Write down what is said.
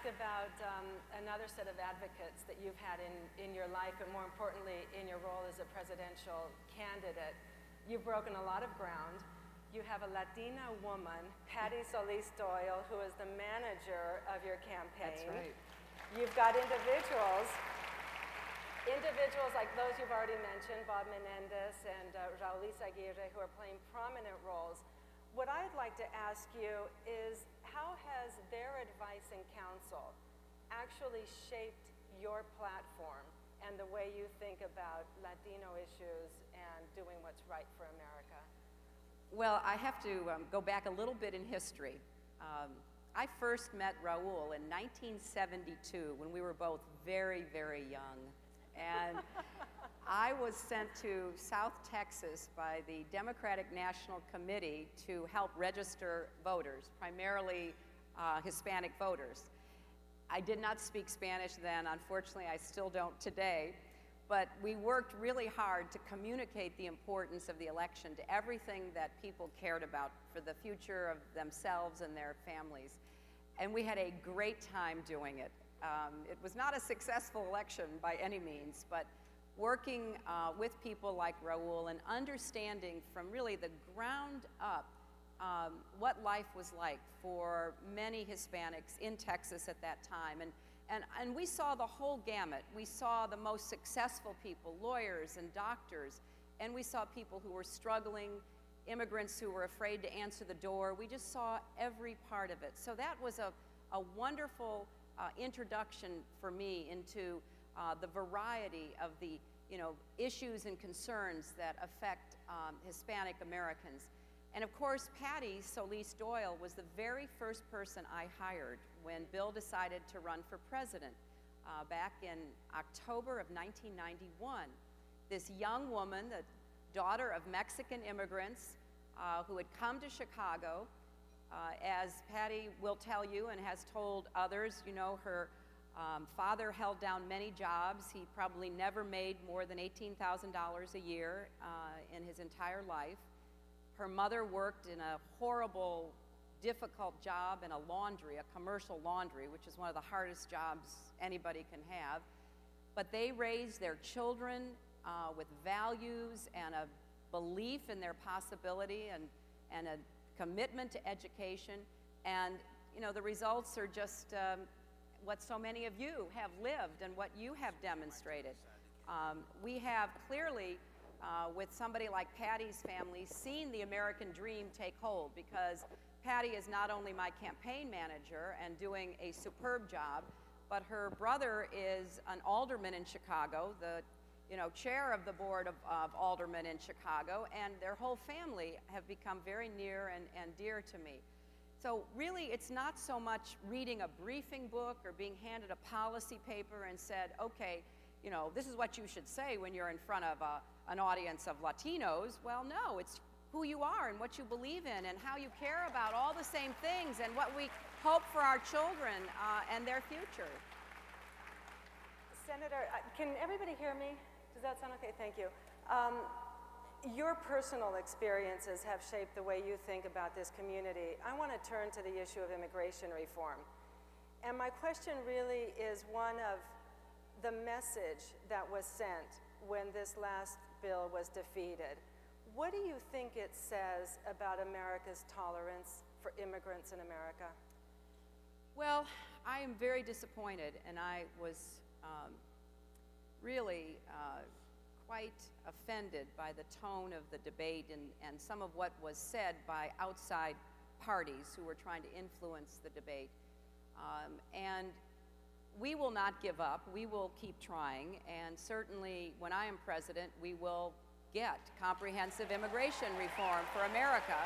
ask about another set of advocates that you've had in your life, and more importantly, in your role as a presidential candidate. You've broken a lot of ground. You have a Latina woman, Patty Solis Doyle, who is the manager of your campaign. That's right. You've got individuals like those you've already mentioned, Bob Menendez and Raul Aguirre, who are playing prominent roles. What I'd like to ask you is, how has their advice and counsel actually shaped your platform and the way you think about Latino issues and doing what's right for America? Well, I have to go back a little bit in history. I first met Raul in 1972 when we were both very, very young. And I was sent to South Texas by the Democratic National Committee to help register voters, primarily Hispanic voters. I did not speak Spanish then. Unfortunately, I still don't today. But we worked really hard to communicate the importance of the election to everything that people cared about for the future of themselves and their families. And we had a great time doing it. It was not a successful election by any means, but working with people like Raul and understanding from really the ground up what life was like for many Hispanics in Texas at that time. And we saw the whole gamut. We saw the most successful people, lawyers and doctors, and we saw people who were struggling, immigrants who were afraid to answer the door. We just saw every part of it. So that was a wonderful introduction for me into the variety of the issues and concerns that affect Hispanic Americans. And of course, Patty Solis Doyle was the very first person I hired when Bill decided to run for president back in October of 1991. This young woman, the daughter of Mexican immigrants who had come to Chicago, as Patty will tell you and has told others, her father held down many jobs. He probably never made more than $18,000 a year in his entire life. Her mother worked in a horrible, difficult job in a laundry, a commercial laundry, which is one of the hardest jobs anybody can have. But they raised their children with values and a belief in their possibility and a commitment to education. And the results are just what so many of you have lived and what you have demonstrated. We have clearly, with somebody like Patty's family, seen the American dream take hold, because Patty is not only my campaign manager and doing a superb job, but her brother is an alderman in Chicago, the chair of the board of aldermen in Chicago, and their whole family have become very near and dear to me. So really, it's not so much reading a briefing book or being handed a policy paper and said, okay, this is what you should say when you're in front of an audience of Latinos. Well, no, it's who you are and what you believe in and how you care about all the same things and what we hope for our children and their future. Senator, can everybody hear me? Does that sound okay? Thank you. Your personal experiences have shaped the way you think about this community. I want to turn to the issue of immigration reform. And my question really is one of the message that was sent when this last bill was defeated. What do you think it says about America's tolerance for immigrants in America? Well, I am very disappointed, and I was really quite offended by the tone of the debate and some of what was said by outside parties who were trying to influence the debate. And we will not give up. We will keep trying, and certainly when I am president, we will get comprehensive immigration reform for America.